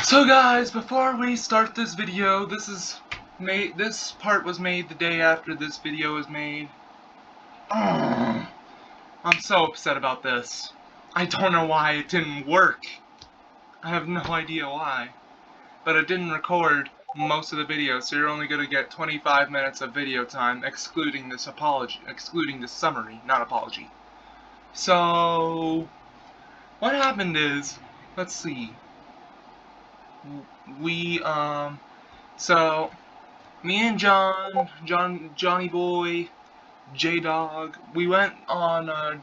So guys, before we start this video, this part was made the day after this video was made. I'm so upset about this. I don't know why it didn't work. I have no idea why. But it didn't record most of the video, so you're only gonna get 25 minutes of video time, excluding this summary, not apology. So what happened is, let's see. So me and Johnny Boy, J-Dog, we went on a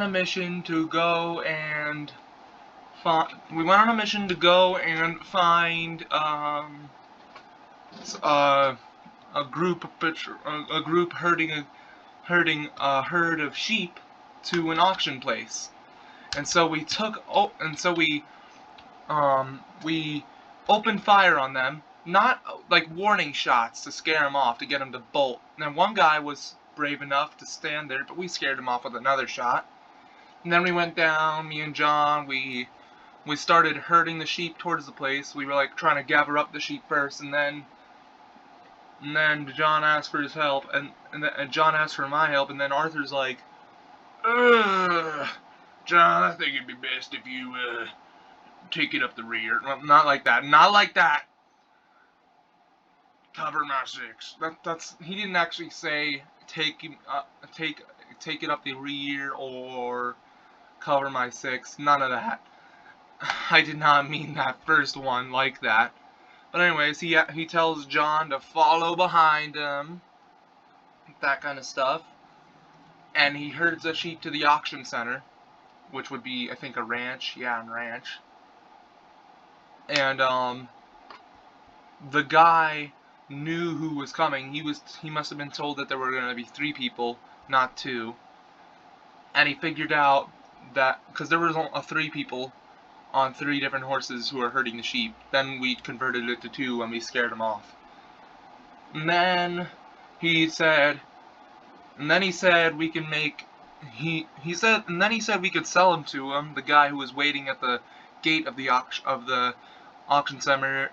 mission to go and find a group herding a herd of sheep to an auction place. And so we opened fire on them, not like warning shots to scare them off, to get them to bolt. And one guy was brave enough to stand there, but we scared him off with another shot. And then we went down, me and John, we started herding the sheep towards the place. We were like trying to gather up the sheep first, and then John asked for his help, and John asked for my help, and then Arthur's like, John, I think it'd be best if you take it up the rear. Well, not like that. Not like that. Cover my six. That's he didn't actually say take it up the rear or cover my six. None of that. I did not mean that first one like that. But anyways, he tells John to follow behind him. That kind of stuff. And he herds the sheep to the auction center, which would be, I think, a ranch. Yeah, a ranch. And the guy knew who was coming. He must have been told that there were going to be 3 people, not 2. And he figured out that because there was 3 people on 3 different horses who were herding the sheep. Then we converted it to 2 when we scared them off. And then he said we can make he said we could sell them to him, the guy who was waiting at the gate of the auction center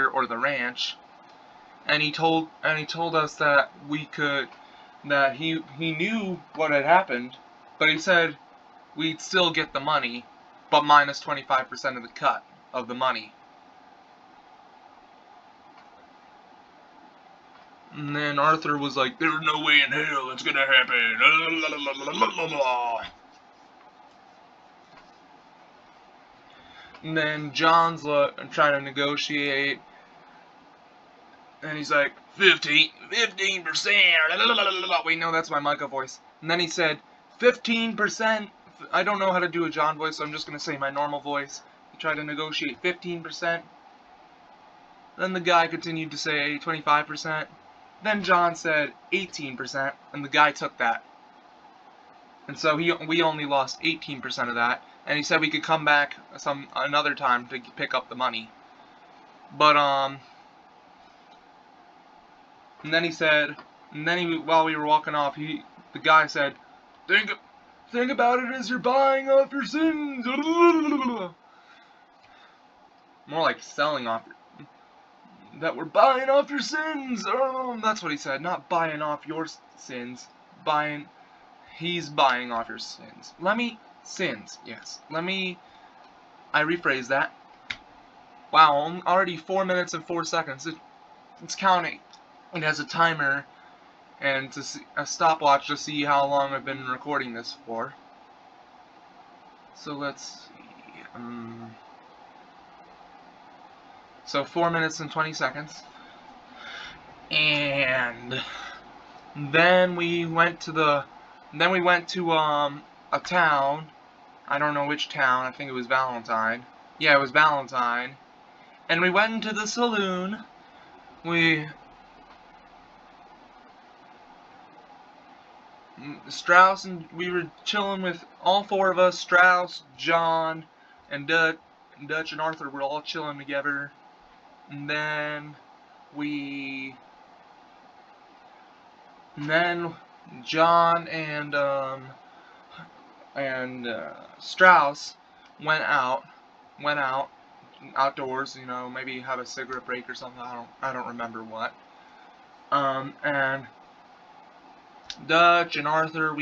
or the ranch. And he told us that he knew what had happened, but he said we'd still get the money, but minus 25% of the cut of the money. And then Arthur was like, "There's no way in hell it's gonna happen." And then John's trying to negotiate, and he's like, 15%. Wait, no, that's my Micah voice. And then he said, 15%. I don't know how to do a John voice, so I'm just gonna say my normal voice. He tried to negotiate 15%. Then the guy continued to say 25%. Then John said 18%, and the guy took that. And so we only lost 18% of that, and he said we could come back another time to pick up the money. But and then while we were walking off, the guy said, think about it as you're buying off your sins. More like selling off that we're buying off your sins. That's what he said, not buying off your sins. He's buying off your sins. Yes. I rephrase that. Wow, already 4 minutes and 4 seconds. It's counting. It has a timer and a stopwatch to see how long I've been recording this for. So let's see. So 4 minutes and 20 seconds. And then we went to a town. I don't know which town. I think it was Valentine. Yeah, it was Valentine. And we went into the saloon. Strauss, and we were chilling with all 4 of us. Strauss, John, and Dutch and Arthur were all chilling together. And then John and Strauss went out outdoors, you know, maybe have a cigarette break or something. I don't remember what. And Dutch and Arthur,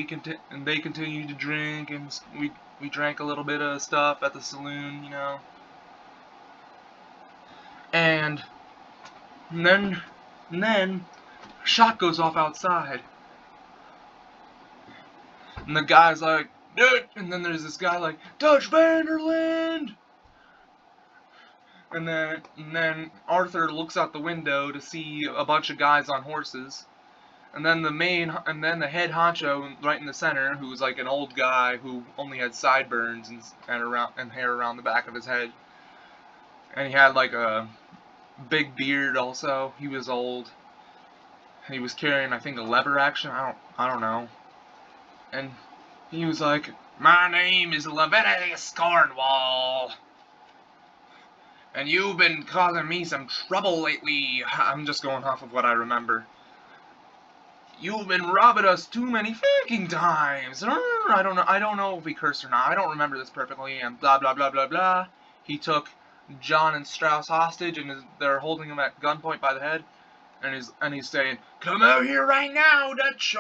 and they continued to drink, and we drank a little bit of stuff at the saloon, you know. And then a shot goes off outside, and the guy's like, Dutch, and then there's this guy like, Dutch Vanderland. And then Arthur looks out the window to see a bunch of guys on horses. And then the head honcho right in the center, who was like an old guy who only had sideburns and hair around the back of his head. And he had like a big beard also. He was old. And he was carrying, I think, a lever action. I don't know. And he was like, "My name is Leviticus Cornwall. And you've been causing me some trouble lately." I'm just going off of what I remember. "You've been robbing us too many fucking times." I don't know if he cursed or not. I don't remember this perfectly. And blah blah blah blah blah. He took John and Strauss hostage, and they're holding him at gunpoint by the head. And he's saying, "Come out here right now, Dutch."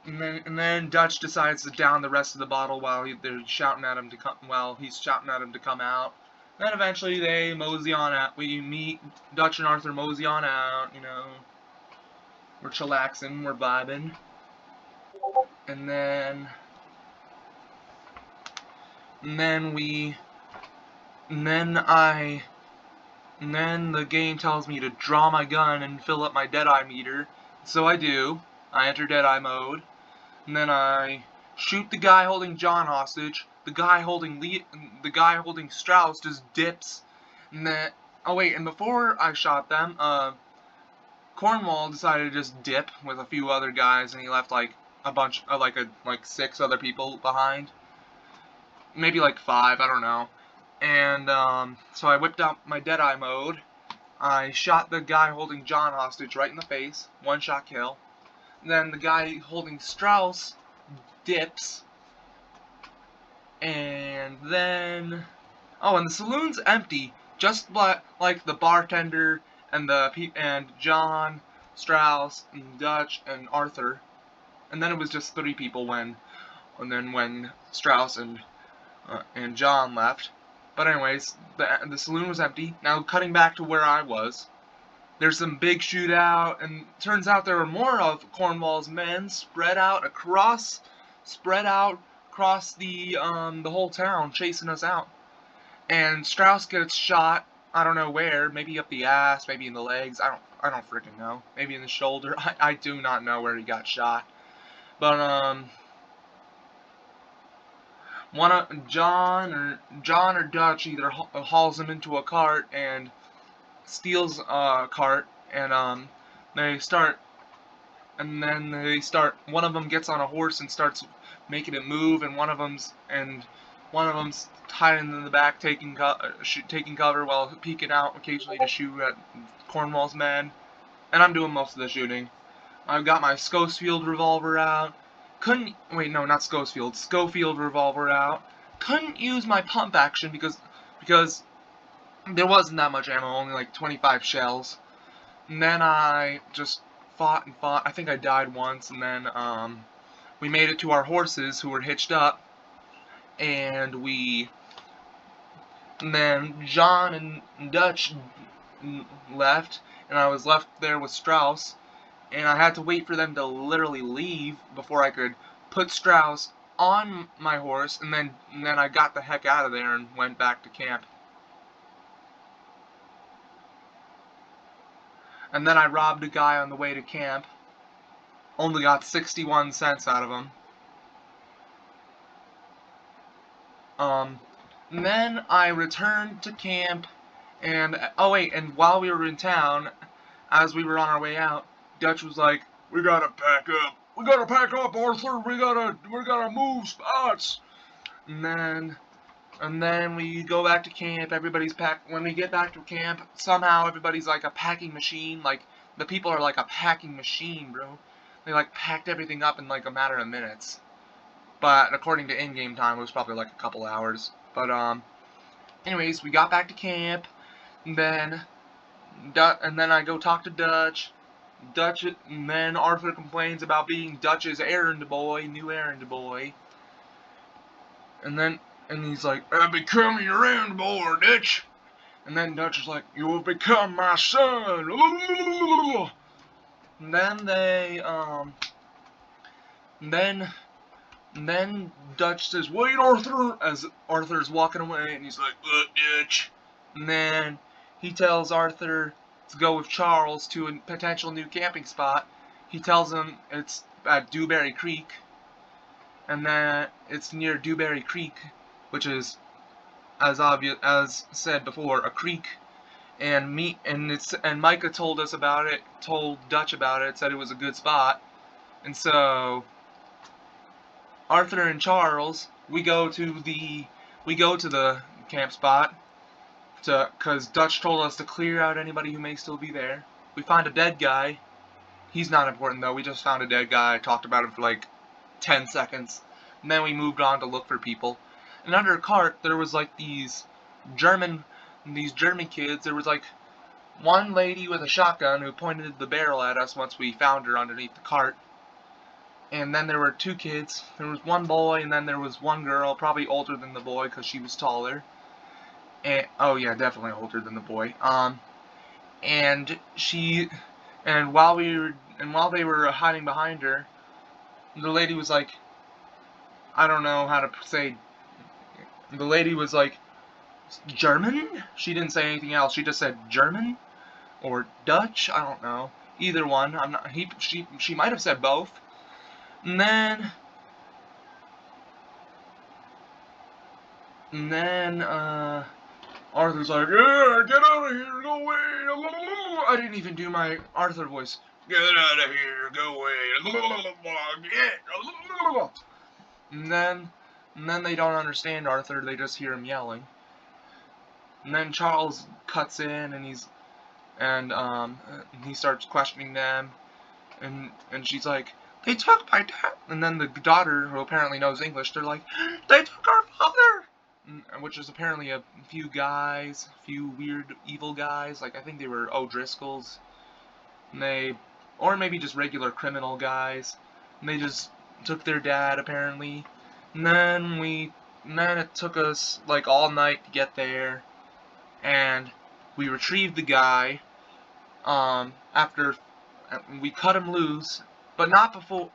And then Dutch decides to down the rest of the bottle while they're shouting at him to come. While he's shouting at him to come out. Then eventually they mosey on out. We meet Dutch and Arthur mosey on out. You know, we're chillaxing, we're vibing, and then the game tells me to draw my gun and fill up my Deadeye meter. So I do. I enter Deadeye mode. And then I shoot the guy holding John hostage. The guy holding Strauss just dips. And then, oh wait, and before I shot them, Cornwall decided to just dip with a few other guys, and he left like a bunch of like 6 other people behind. Maybe like 5, I don't know. And so I whipped out my Deadeye mode. I shot the guy holding John hostage right in the face. 1-shot kill. Then the guy holding Strauss dips. And then, oh, and the saloon's empty, just like the bartender and John, Strauss, and Dutch, and Arthur. And then it was just 3 people when Strauss and John left. But anyways, the saloon was empty. Now cutting back to where I was. There's some big shootout, and turns out there were more of Cornwall's men spread out across the whole town, chasing us out. And Strauss gets shot. I don't know where. Maybe up the ass, maybe in the legs. I don't freaking know. Maybe in the shoulder. I do not know where he got shot. But John or Dutch either hauls him into a cart and steals a cart, and one of them gets on a horse and starts making it move, and one of them's hiding in the back taking cover while peeking out occasionally to shoot at Cornwall's men. And I'm doing most of the shooting. I've got my Schofield revolver out. Schofield revolver out. Couldn't use my pump action because there wasn't that much ammo, only like 25 shells. And then I just fought and fought. I think I died once, and then we made it to our horses who were hitched up, and then John and Dutch left, and I was left there with Strauss, and I had to wait for them to literally leave before I could put Strauss on my horse, and then I got the heck out of there and went back to camp. And then I robbed a guy on the way to camp. Only got 61 cents out of him. And then I returned to camp, and oh wait, and while we were in town, as we were on our way out, Dutch was like, "We gotta pack up. We gotta pack up, Arthur. We gotta move spots." And then we go back to camp. Everybody's packed. When we get back to camp, somehow everybody's like a packing machine. Like, the people are like a packing machine, bro. They like packed everything up in like a matter of minutes. But according to in-game time, it was probably like a couple hours. But Anyways, we got back to camp, and then I go talk to Dutch. And then Arthur complains about being Dutch's errand boy, new errand boy. And he's like, "I become your errand boy, Dutch." And then Dutch is like, "You will become my son." And then they, then Dutch says, "Wait, Arthur," as Arthur's walking away, and he's like, "Look, Dutch." And then he tells Arthur to go with Charles to a potential new camping spot. He tells him it's at Dewberry Creek, and that it's near Dewberry Creek, which is, as said before, a creek. And Micah told us about it, told Dutch about it, said it was a good spot. And so Arthur and Charles, we go to the camp spot, because Dutch told us to clear out anybody who may still be there. We find a dead guy. He's not important though. We just found a dead guy. Talked about him for like 10 seconds. And then we moved on to look for people. And under a cart, there was like these German kids. There was like one lady with a shotgun who pointed the barrel at us once we found her underneath the cart. And then there were two kids. There was one boy, and then there was one girl, probably older than the boy because she was taller. And oh yeah, definitely older than the boy. And while they were hiding behind her, the lady was like, I don't know how to say. The lady was like, "German?" She didn't say anything else. She just said German or Dutch. I don't know. Either one. I'm not. She might have said both. And then Arthur's like, "Yeah, get out of here, go away." I didn't even do my Arthur voice. "Get out of here, go away." And then they don't understand Arthur. They just hear him yelling. And then Charles cuts in, and he starts questioning them, and she's like, "They took my dad." And then the daughter, who apparently knows English, they're like, "They took our father," which is apparently a few weird evil guys. Like I think they were O'Driscolls, or maybe just regular criminal guys. And they just took their dad apparently. And then it took us like all night to get there. And we retrieved the guy after we cut him loose, but not before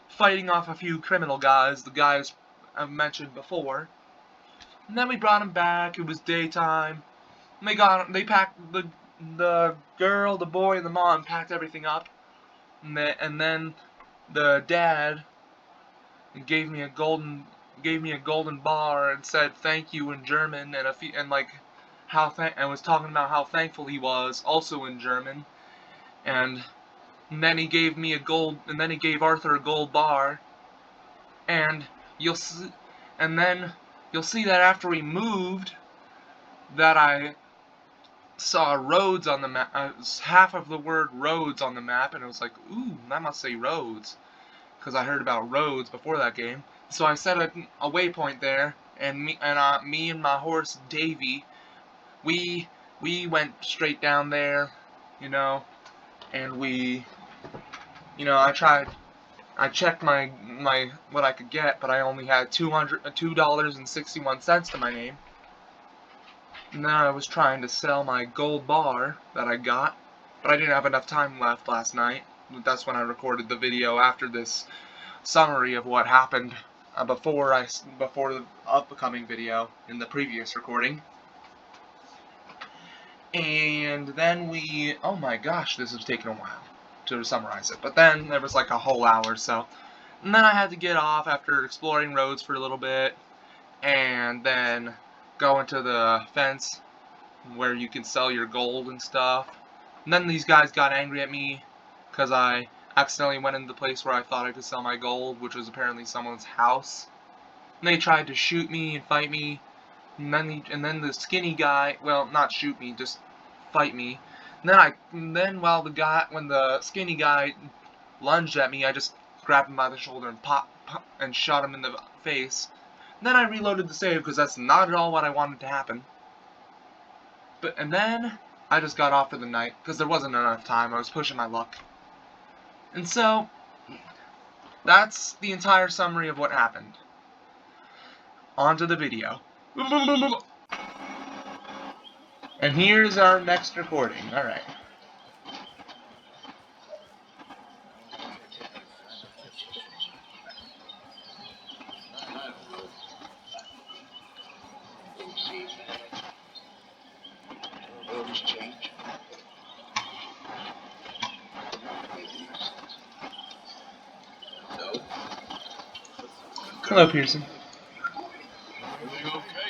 fighting off a few criminal guys, the guys I've mentioned before. And then we brought him back. It was daytime. And they packed the girl, the boy, and the mom packed everything up. And then the dad gave me a golden bar and said thank you in German, and was talking about how thankful he was, also in German. And then he gave Arthur a gold bar. And you'll see that after we moved, that I saw roads on the map, half of the word roads on the map, and it was like, ooh, that must say roads, because I heard about roads before that game. So I set a waypoint there, and me and my horse Davy, we went straight down there, and I checked my what I could get, but I only had $2.61 to my name. And then I was trying to sell my gold bar that I got, but I didn't have enough time left last night. That's when I recorded the video after this summary of what happened before the upcoming video in the previous recording. And then oh my gosh, this has taken a while to summarize it. But then there was like a whole hour or so. And then I had to get off after exploring roads for a little bit, and then go into the fence where you can sell your gold and stuff. And then these guys got angry at me because I accidentally went into the place where I thought I could sell my gold, which was apparently someone's house. And they tried to shoot me and fight me. And then the skinny guy, well, not shoot me, just fight me. And then when the skinny guy lunged at me, I just grabbed him by the shoulder and and shot him in the face. Then I reloaded the save because that's not at all what I wanted to happen. And then I just got off for the night because there wasn't enough time. I was pushing my luck. And so that's the entire summary of what happened. On to the video. And here's our next recording. Alright. Hello, Pearson. Everything okay?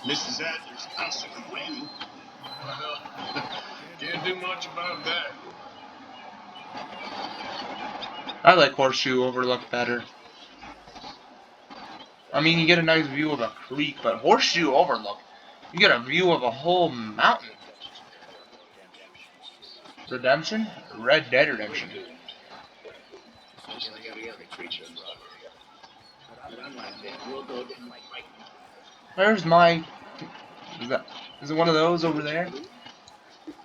Mrs. Adler's constantly complaining. Well, can't do much about that. I like Horseshoe Overlook better. I mean, you get a nice view of a creek, but Horseshoe Overlook, you get a view of a whole mountain. Redemption? Red Dead Redemption. Where's my... Is it one of those over there?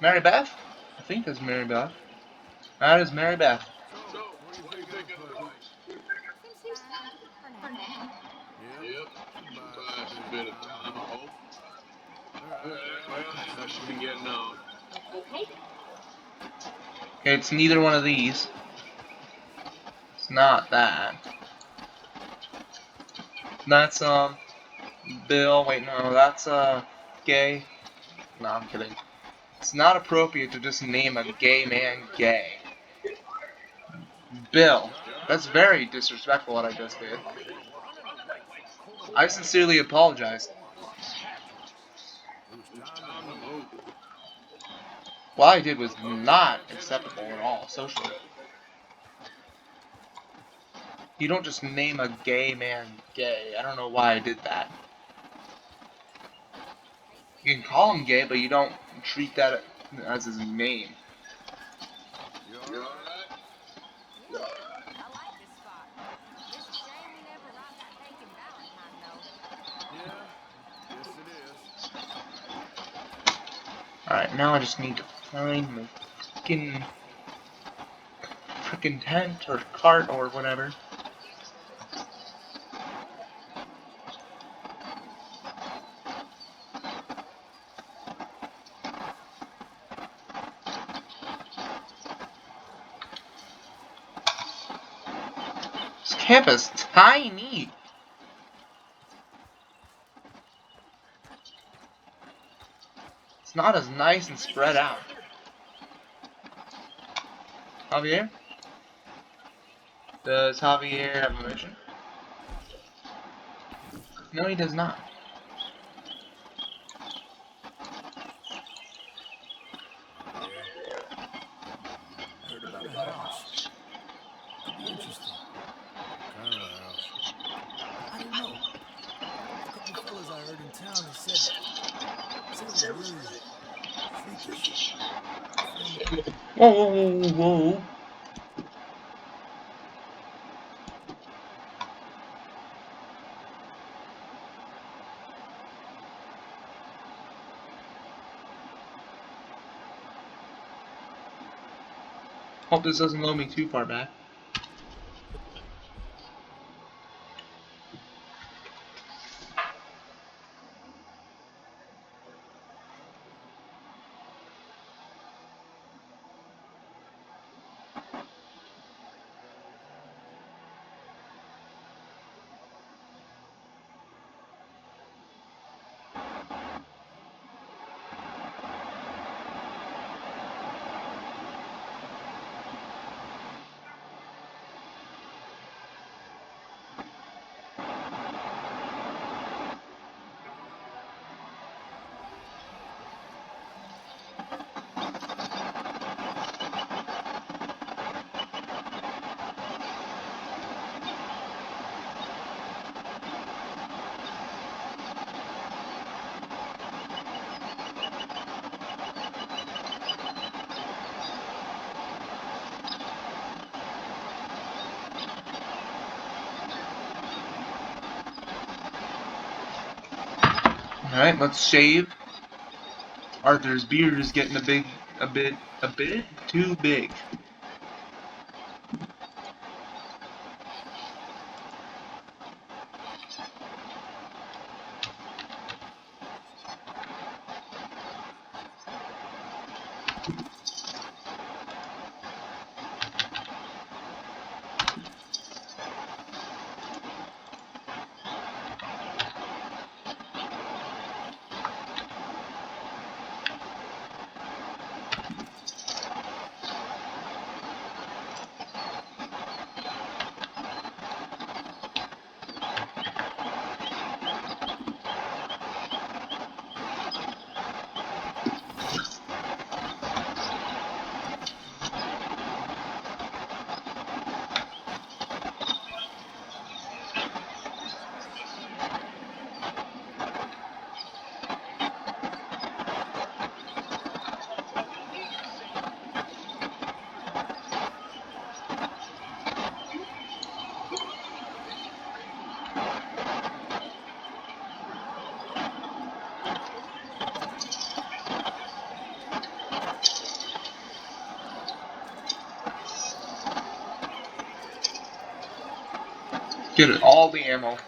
Mary Beth? I think that's Mary Beth. That is Mary Beth. So, what do you think of the place? Seems fine for now. Yep, buys a bit of time, I hope. Well, I should be getting on. Okay. Okay, it's neither one of these. It's not that. That's, Bill. Wait, no, that's, gay. No, I'm kidding. It's not appropriate to just name a gay man gay. Bill. That's very disrespectful what I just did. I sincerely apologize. Time to move. What I did was not acceptable at all, socially. You don't just name a gay man gay. I don't know why I did that. You can call him gay, but you don't treat that as his name. You alright? I like this spot. It's a shame we never robbed that bank in Valentine, though. Yeah, yes it is. Alright, now I just need to find the frickin' tent or cart or whatever. This camp is tiny. It's not as nice and spread out. Javier? Does Javier have a mission? No, he does not. Heard about a house. Could be interesting. Kind of a house. I don't know. A couple fellas I heard in town, they said it was really freakish. Whoa, whoa, whoa, whoa. Hope this doesn't load me too far back. Alright, let's shave. Arthur's beard is getting a bit too big. Get it, all the ammo.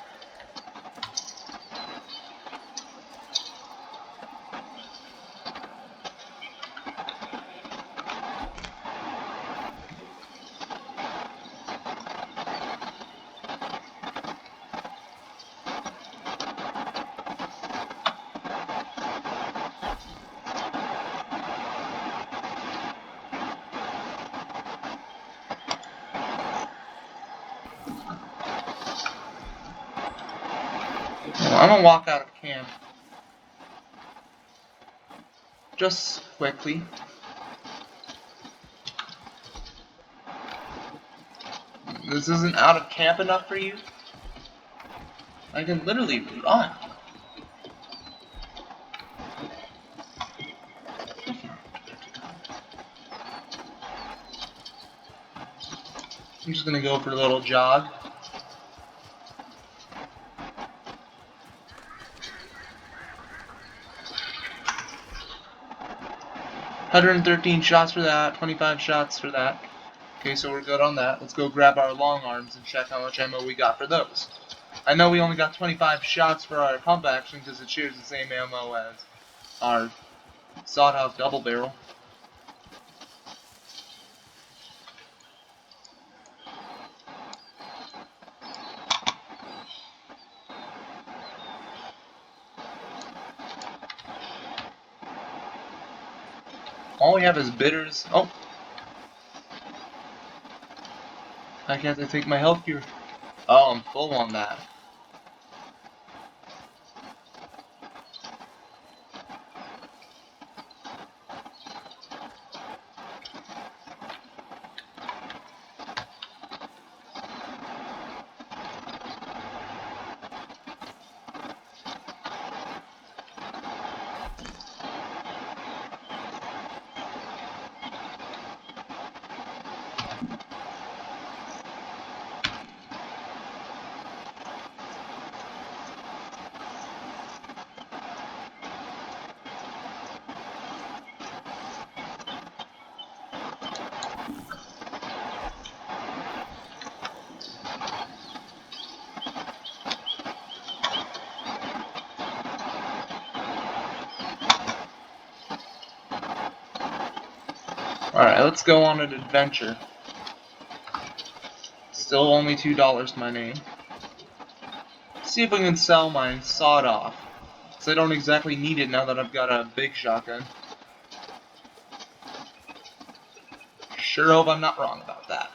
I'm gonna walk out of camp. Just quickly. This isn't out of camp enough for you? I can literally run. I'm just gonna go for a little jog. 113 shots for that, 25 shots for that. Okay, so we're good on that. Let's go grab our long arms and check how much ammo we got for those. I know we only got 25 shots for our pump action because it shares the same ammo as our sawed-off double barrel. All we have is bitters. Oh! Why can't I take my health gear? Oh, I'm full on that. Alright, let's go on an adventure. Still only $2 to my name. See if we can sell my sawed-off. Because I don't exactly need it now that I've got a big shotgun. Sure hope I'm not wrong about that.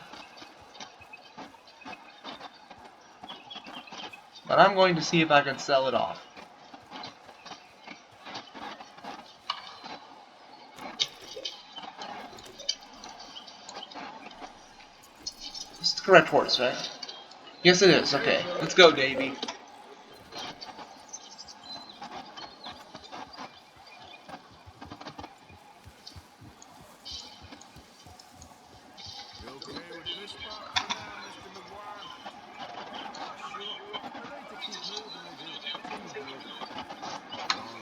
But I'm going to see if I can sell it off. This is the correct horse, right? Yes, it is. Okay, let's go, Davey. You okay with this spot for now, Mr. McGuire? Yeah, sure. They need to keep moving, they do. Seems good. All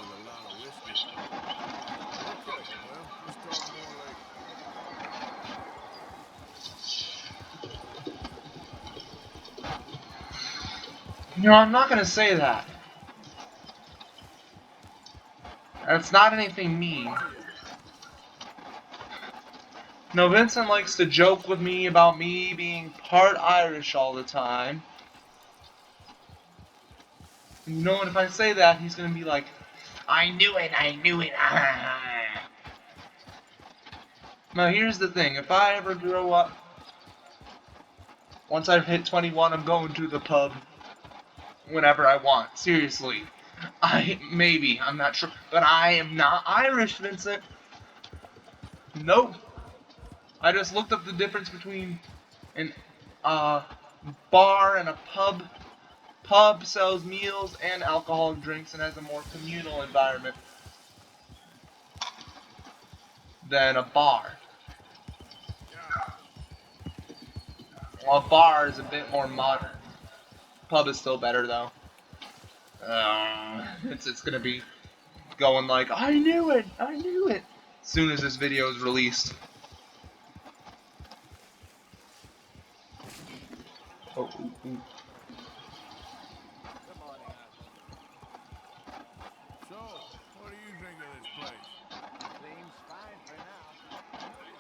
No, I'm not gonna say that. That's not anything mean. No, Vincent likes to joke with me about me being part Irish all the time. And you know what, if I say that, he's gonna be like, I knew it, I knew it. Now here's the thing, if I ever grow up, once I've hit 21, I'm going to the pub whenever I want. Seriously. I'm not sure. But I am not Irish, Vincent. Nope. I just looked up the difference between an bar and a pub. Pub sells meals and alcoholic drinks and has a more communal environment than a bar. Well, a bar is a bit more modern. Pub is still better though. It's gonna be going like, I knew it, I knew it. As soon as this video is released. Oh, ooh, ooh. Good morning, Arthur. So, what do you think of this place? Seems fine for now. This area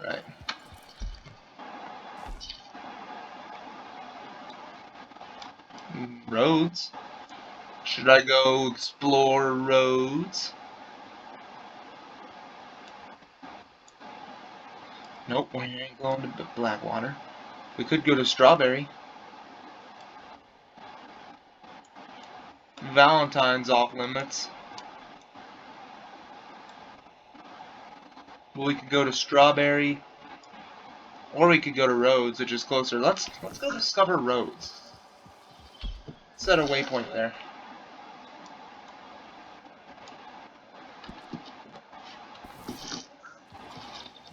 Right. Roads. Should I go explore roads? Nope, we ain't going to Blackwater. We could go to Strawberry. Valentine's off limits. Well, we could go to Strawberry, or we could go to Rhodes, which is closer. Let's go discover Rhodes. Set a waypoint there.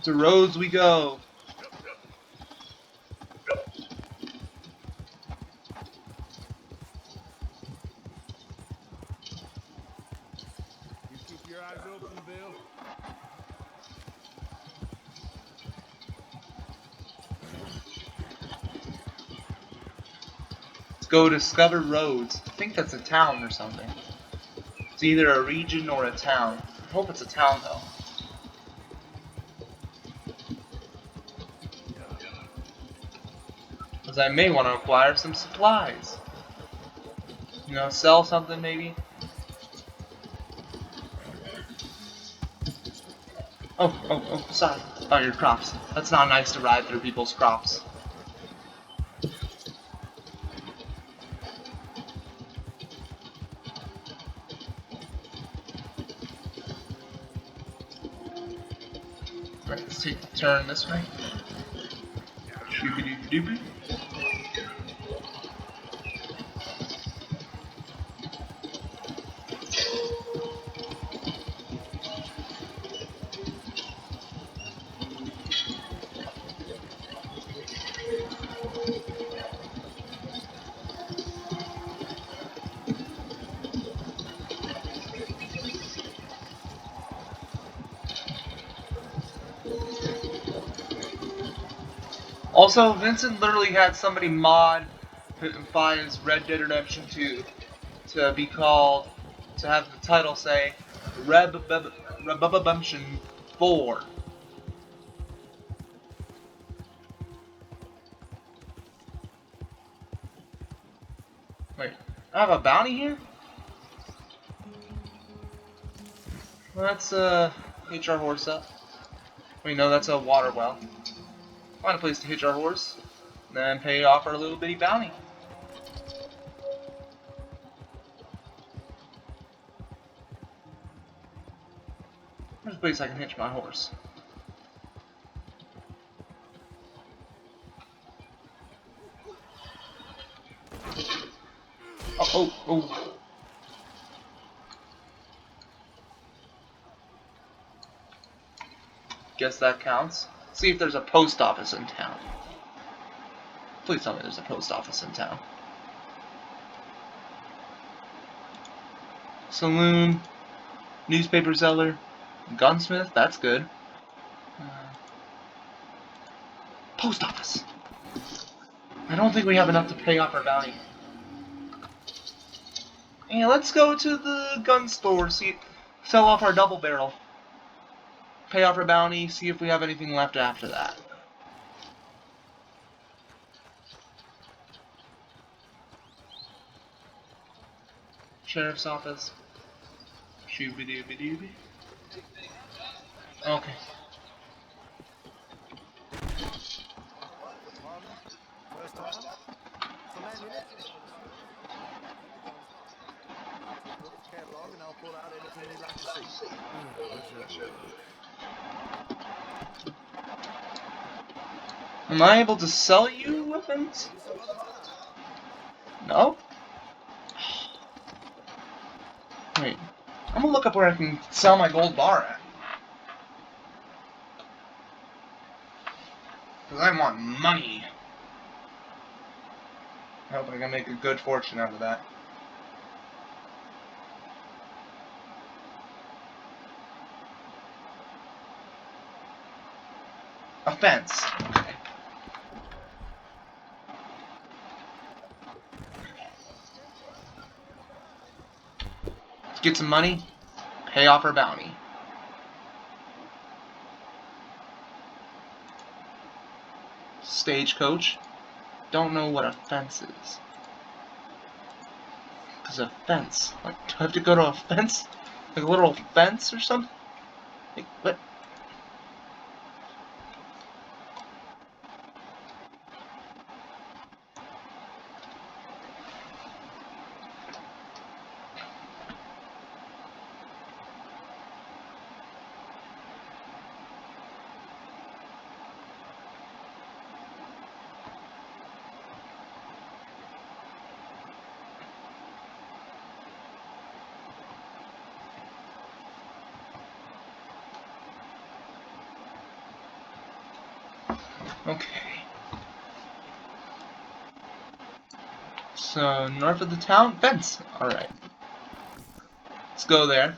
To Rhodes we go. You keep your eyes open, Bill. Let's go discover Rhodes. I think that's a town or something. It's either a region or a town. I hope it's a town though. Because I may want to acquire some supplies. You know, sell something maybe. Oh, sorry. Oh, your crops. That's not nice to ride through people's crops. Right, let's take the turn this way. Shooby-dooby-dooby. Also, Vincent literally had somebody mod his Red Dead Redemption 2 to be called, to have the title say, Redemption 4. Wait, I have a bounty here? Well, that's hitch our horse up. Wait, no, that's a water well. Find a place to hitch our horse, then pay off our little bitty bounty. There's a place I can hitch my horse. Oh. Guess that counts. See if there's a post office in town. Please tell me there's a post office in town. Saloon, newspaper seller, gunsmith, that's good. Post office. I don't think we have enough to pay off our bounty. Hey, let's go to the gun store, sell off our double barrel. Pay off our bounty, see if we have anything left after that. Sheriff's office. Shooby-dooby-dooby. Okay. Pardon? First time? Some ammunition for the sheriff. Keep the guns locked. Take a look at the catalog and I'll pull out anything you'd like to see. Wish us luck. Am I able to sell you weapons? Maybe some other time. No? Wait. I'm gonna look up where I can sell my gold bar at. Because I want money. I hope I can make a good fortune out of that. A fence. Okay. Let's get some money. Pay off our bounty. Stagecoach. Don't know what a fence is. Because a fence. Like, do I have to go to a fence? Like a little fence or something? Like, what? Okay. So, north of the town? Fence. Alright. Let's go there.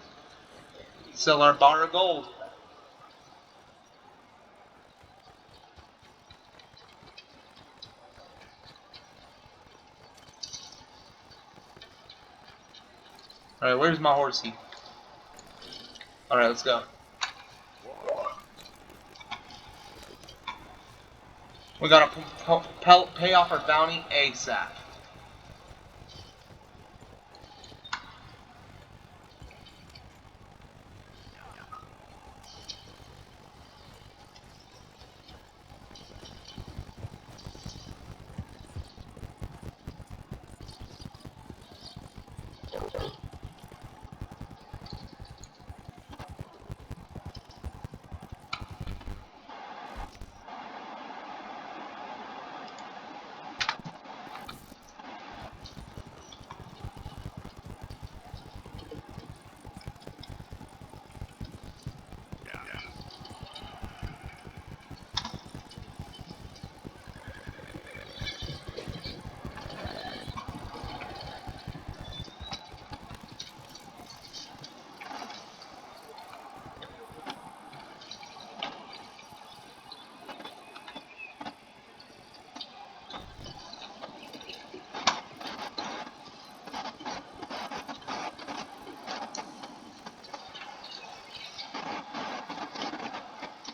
Sell our bar of gold. Alright, where's my horsey? Alright, let's go. We gotta pay off our bounty ASAP.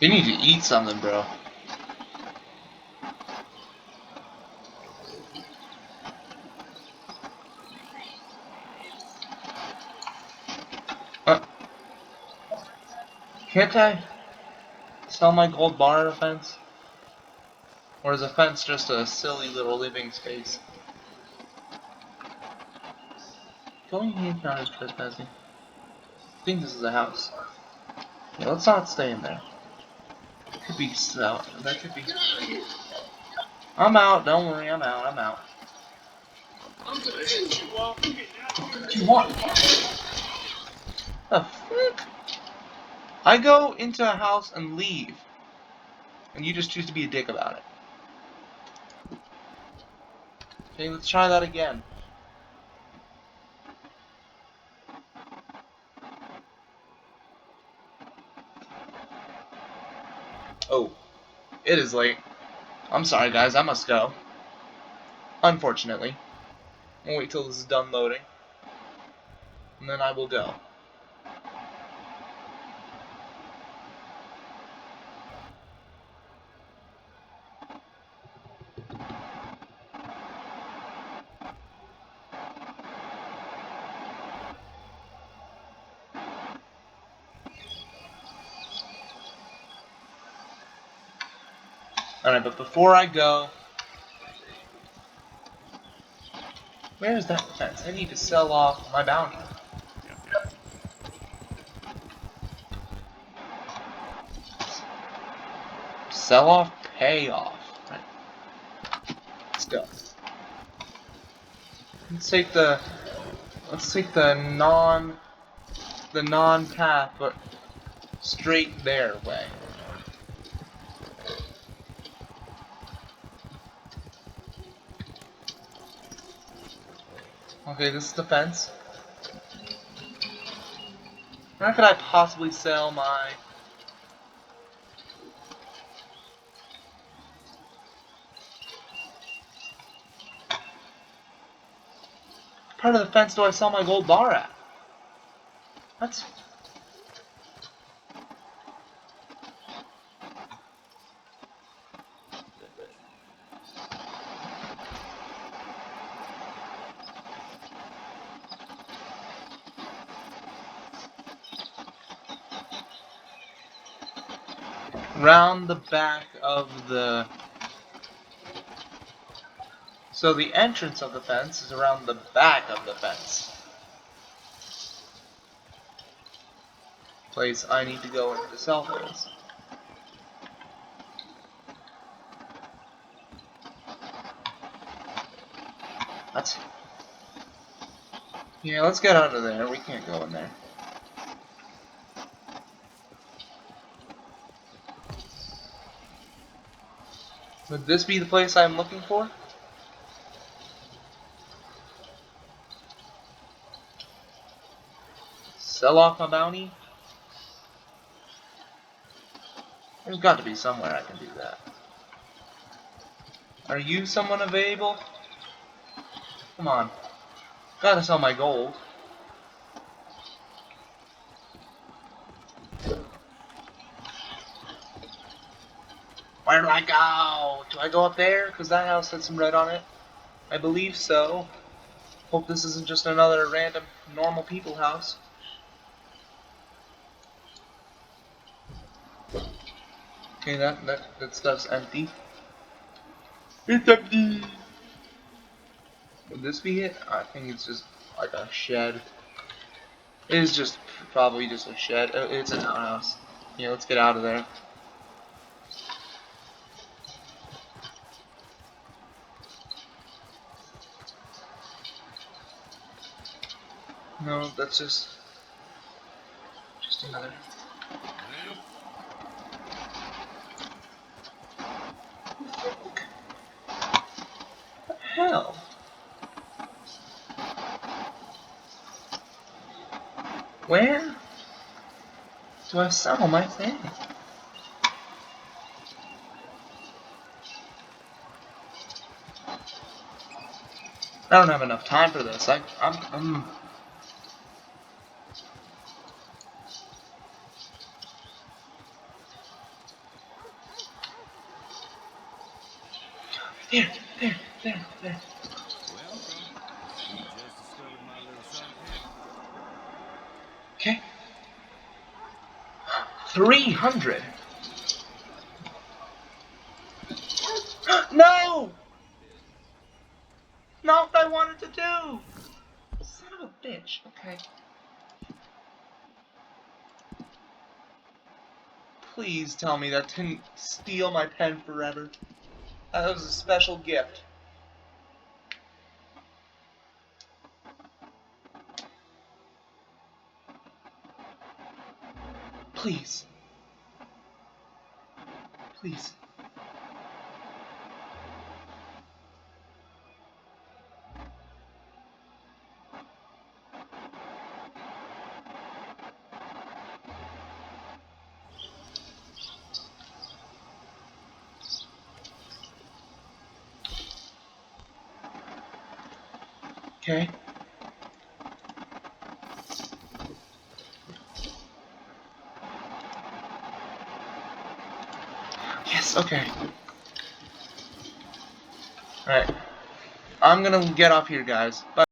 You need to eat something, bro. Can't I sell my gold bar at a fence? Or is a fence just a silly little living space? Going here counts as trespassing. I think this is a house. Yeah, let's not stay in there. Could be so. That could be. I'm out. Don't worry. I'm out. I'm out. What do you want? The frick? I go into a house and leave, and you just choose to be a dick about it. Okay, let's try that again. Oh, it is late. I'm sorry, guys. I must go. Unfortunately. I'll wait till this is done loading. And then I will go. Alright, but before I go... Where is that fence? I need to sell off my bounty. Sell off, pay off. Right. Let's go. Let's take the non path, but straight their way. Okay, this is the fence. Where could I possibly sell my... part of the fence do I sell my gold bar at? What? Round the back of the... So the entrance of the fence is around the back of the fence. Place I need to go into the cell phones. What? Yeah, let's get out of there. We can't go in there. Would this be the place I'm looking for? Sell off my bounty? There's got to be somewhere I can do that. Are you someone available? Come on. Gotta sell my gold. Where do I go? Do I go up there? Because that house had some red on it. I believe so. Hope this isn't just another random normal people house. Okay, that stuff's empty. It's empty! Would this be it? I think it's just like a shed. It is just probably just a shed. It's an outhouse. Yeah, let's get out of there. No, that's just another. What the hell? Where do I sell my thing? I don't have enough time for this. I'm there, there. Welcome. You just discovered my little sidekick. Okay. 300. No! Not what I wanted to do! Son of a bitch. Okay. Please tell me that didn't steal my pen forever. That was a special gift. Please. Please. Okay. Yes, okay. Alright. I'm gonna get off here, guys. Bye.